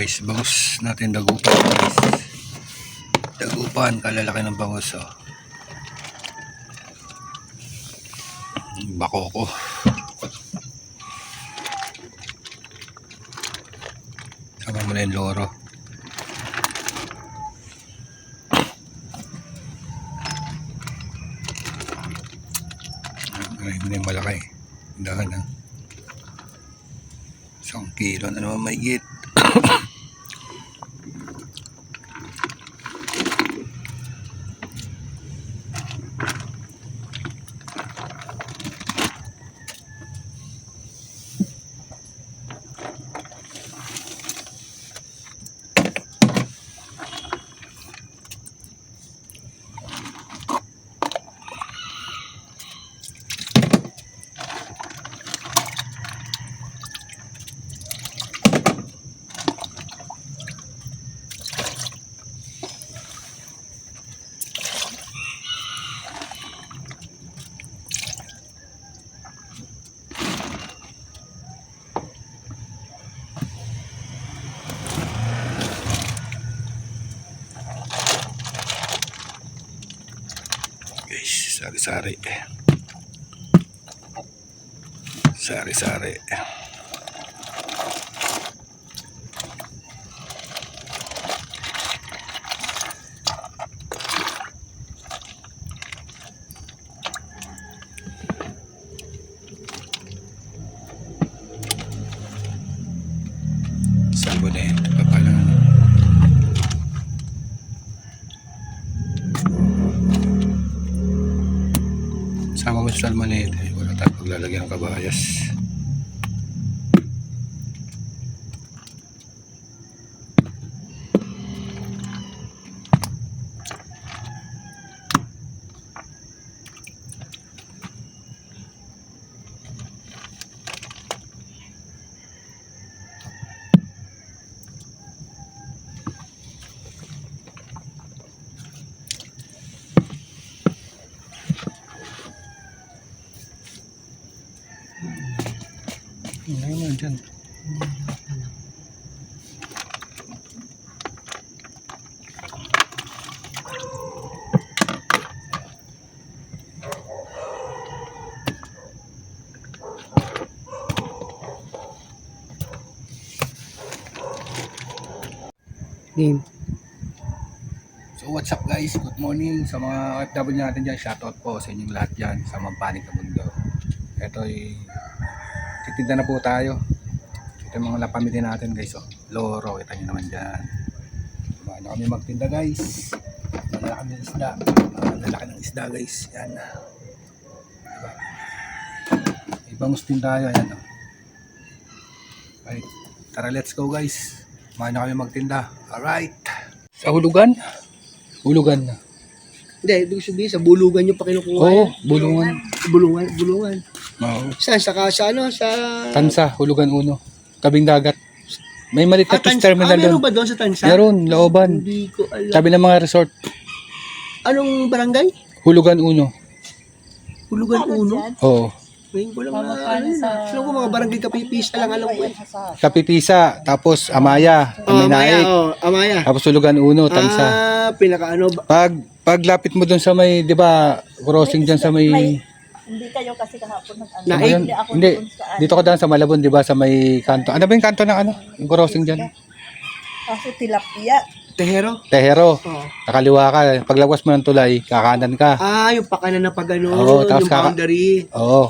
guys, bangus natin dagupan guys. Dagupan, kalalaki ng bangus oh. Bako ko. Sama mo na yung loro. Ay, mo na yung malaki. Dahan ha. 1 kilo na naman mahigit. Sari-sari. Sari-sari. Salmonet, papalang. Sama mo sa salmonid, wala tayong paglalagyan ng kabayas. Ano naman dyan? Game. So what's up guys? Good morning sa mga OFW natin dyan. Shoutout po sa inyong lahat dyan sa mga panig na mundo. Ito ay titinda na po tayo. Ito yung mga lapamili natin guys oh. Loro, kita nyo naman dyan. Ano kami magtinda guys. Malalaki ng isda. Malalaki ng isda guys. Yan. Diba? Ibangus din tayo. Ayan oh. Okay. Tara let's go guys. Maano kami magtinda. Alright. Sa hulugan? Hulugan na. Hindi, ibig sabihin sa bulugan nyo pa kinukuha. Oo, bulungan. Bulungan. Oo. Saan? Sa ano? Sa... Tansa, hulugan uno. Tabing dagat. May maliit na fish terminal meron doon. ba doon sa Tansa? Meron, Laoban. Hindi ko alam. Tabi ng mga resort. Anong barangay? Hulugan uno. Hulugan uno? Oo. Ngayon ko lang alam ko mga barangay Kapipisa lang alam ko eh. Kapipisa, tapos Amaya, Aminaik. Amaya. Tapos hulugan uno, Tansa. Pinakaano ba? Paglapit mo doon sa may, 'di ba, crossing diyan sa may Hindi kayo kasi kahapon nag-ano. Naik? Hindi ako Hindi. doon sa Dito ka daan sa Malabon, 'di ba, sa may kanto. Ano ba yung kanto ng ano? Yung crossing diyan? kaso tilapia. Tehero? Tehero. Oo. Nakaliwa ka. Paglagwas mo ng tulay, kakanan ka. Yung pakanan na pagano, Oo, tapos yung boundary. Oo.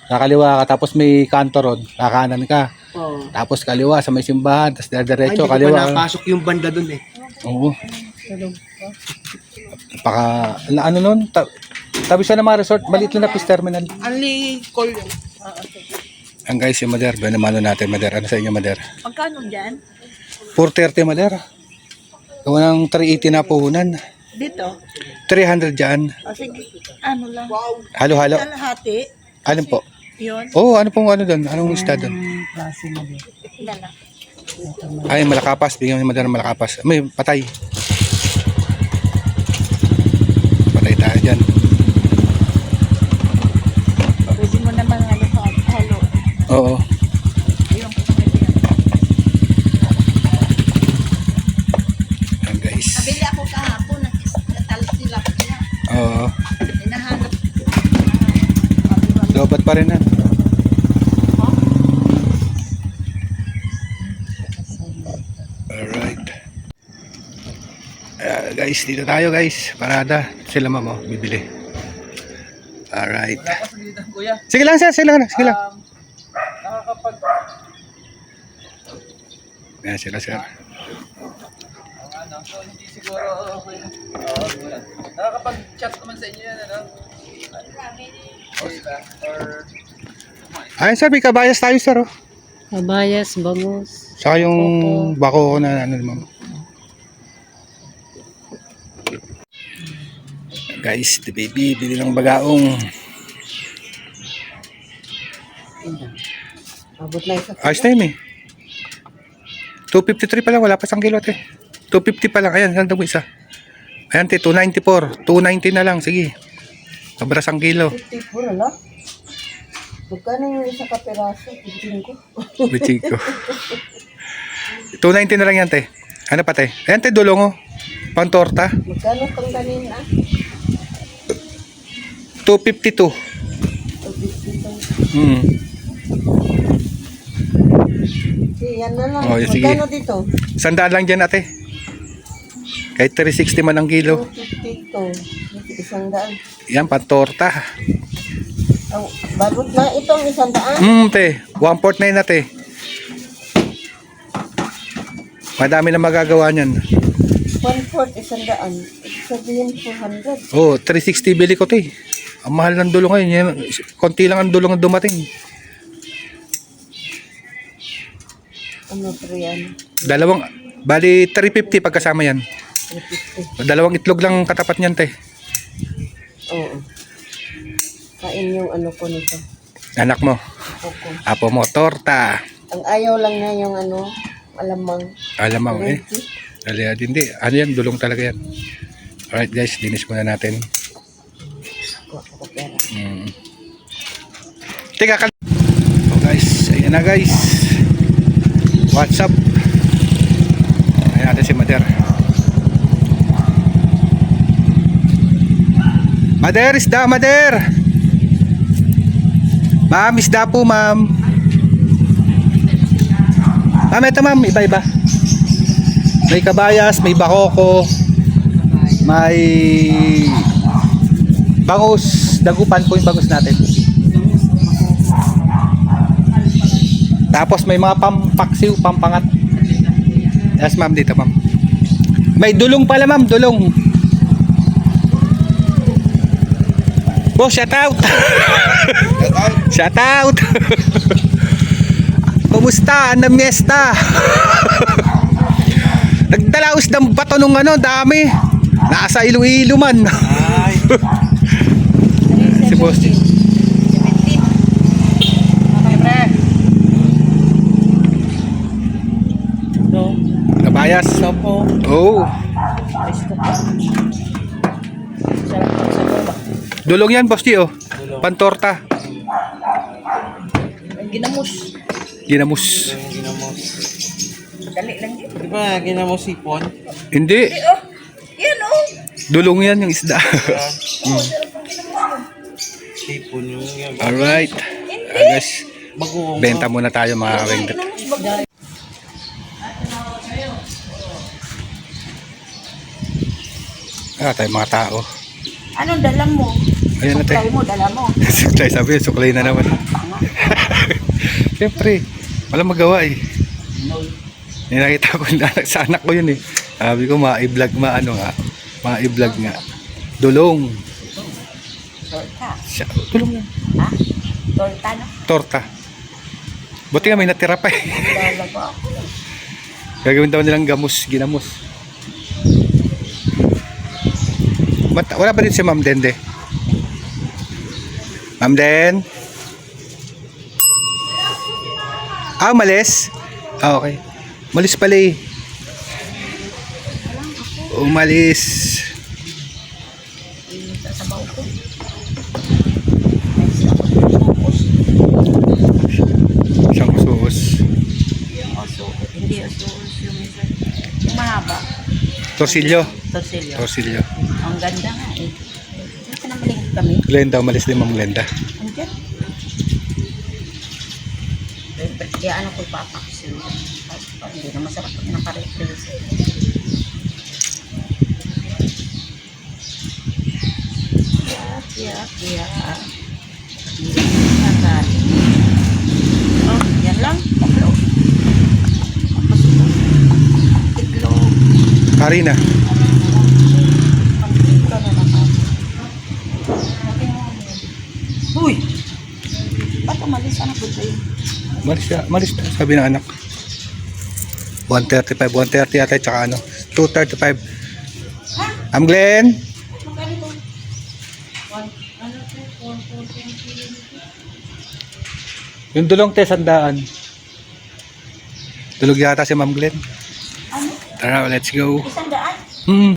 Nakaliwa ka, tapos may kanto ron, kakanan ka. Oo. Tapos kaliwa sa may simbahan, tapos diretso Hindi ko kaliwa. pa napasok yung banda dun eh. Oo. Ano nun? Tabi siya ng mga resort, maliit lang na fish terminal. Only call yun. Ang guys, yung Mader, benamano natin, Mader. Ano sa inyo, Mader? Magkano dyan? 430, Mader. Gawa ng 380 na puhunan. Dito? 300 dyan. O sige, ano lang. Halo-halo. Kalahati. Ano po? Yun. Oo, ano pong ano doon? Anong isda doon? Ilan na? Ay, malakapas. Bigyan mo Mader ng malakapas. May patay. Patay tayo dyan. Pwede mo naman halo. Oo. Ayun ko pwede yan. Lobat pa rin yan. Alright. Guys, dito tayo guys. Parada. Sila ma'am, oh, bibili. Alright. Sige lang sir, sige lang. Sige lang. Yan sila sir. Hindi siguro okay. Nakakapag-chat naman sa inyo yan, ano? Or Ayun sir, may kabayas tayo sir. Oh. Kabayas, bangus. Saka yung bako na ano ma'am. Guys, the baby, bili ng bagaong. Abot na isa. Ayos na yun eh. 253 pa lang, wala pa isang kilo te. 250 pa lang, ayan, saan mo isa? Ayan te, 294. 290 na lang, sige. Sobra isang kilo. 54 ala? Magkano yung isa kaperaso? 15 ko. Bichig ko. 290 na lang yan te. Ano pa te? Ayan te, dulong oh. Pantorta. Magkano pang kanina? 252. 52. Hmm. Sige, yan na lang. Oh, sige. Magkano dito? 100 lang dyan ate. Kahit 360 man ang kilo. 252. Isang daan. Yan, pantorta. Oh, balot na itong isang daan. Te. 1/4 na yun ate. Madami na magagawa niyan. 1/4 isang daan. Ibig sabihin 400. Oh, 360 bili ko te. Ang mahal ng dulong ngayon. Yan, konti lang ang dulong na dumating. Ano po yan? Bali 350 pagkasama yan. 350. Dalawang itlog lang katapat niyan te. Oo. Kain yung ano ko nito. Anak mo. Ako. Apo mo, torta. Ang ayaw lang niya yung ano, alamang. Alam mo eh. Hindi. Ano yan? Dulong talaga yan. Alright guys, dinis muna natin. Ako pera. Teka, so guys, ayan na guys. What's up? Ayan natin si Mader. Mader, isda, Mader! Ma'am, isda po, ma'am. Ma'am, ito ma'am, iba-iba. May kabayas, may bakoko, may bangus, dagupan po yung bangus natin. Tapos may mga pampaksiw, pampangat. Yes ma'am, dito ma'am. May dulong pala ma'am, dulong. Boss, shout out. Shout out. Kumusta? Ang miesta. Nagdalaos ng bato nung ano, dami. Nasa Iloilo man. Si boss. Kabayas. Opo. Oh. Dulong yan, boss G, oh. Pantorta. Ginamos. Ginamos. Dali lang yun. di ba ginamos sipon? Hindi. Yan oh. Dulong yan yung isda. Sipon yung Alright. Guys, bagoong. benta muna tayo mga kawengdot. Tayo mga tao. Anong dala mo? Ayan na tayo. Suklay mo, dala mo. Suklay, sabi yun, suklay na naman. Siyempre, walang magawa eh. Nakita ko sa anak ko yun eh. Sabi ko, ma-i-vlog, ma-i-vlog nga. Dulong. Torta. Dulong yan. Ha? Torta no? Torta. Buti nga may natira pa eh. Lalago ako. Gagawin daw nilang ginamos. Wala pa din si Ma'am Dende. Ma'am Den? Umalis? Okay. Umalis pala eh. Umalis. Sasabaw ko. Isang suos. Hindi osos yung isa. Yung mahaba. Torsilyo. Torsilyo. Ang ganda nga eh. Ito na maling kami. Glenda, umalis din Ma'am Glenda. Andiyan. Kaya ano ko ipapaksin. Hindi na masarap pag naka-replace. Yeah. Oh, yan lang. Tatlo. Tapos ito. Itlog. Harina. Pagkita na naman. Uy! Ba't umalis? Ano po ito yun? Malis na, sabi ng anak. 135, 130 yata, tsaka ano, 235. Ma'am Glenn? Magkano ito? Yung dulong te, 100. Tulog yata si Ma'am Glenn. Ano? Tara, let's go. 100? Hmm.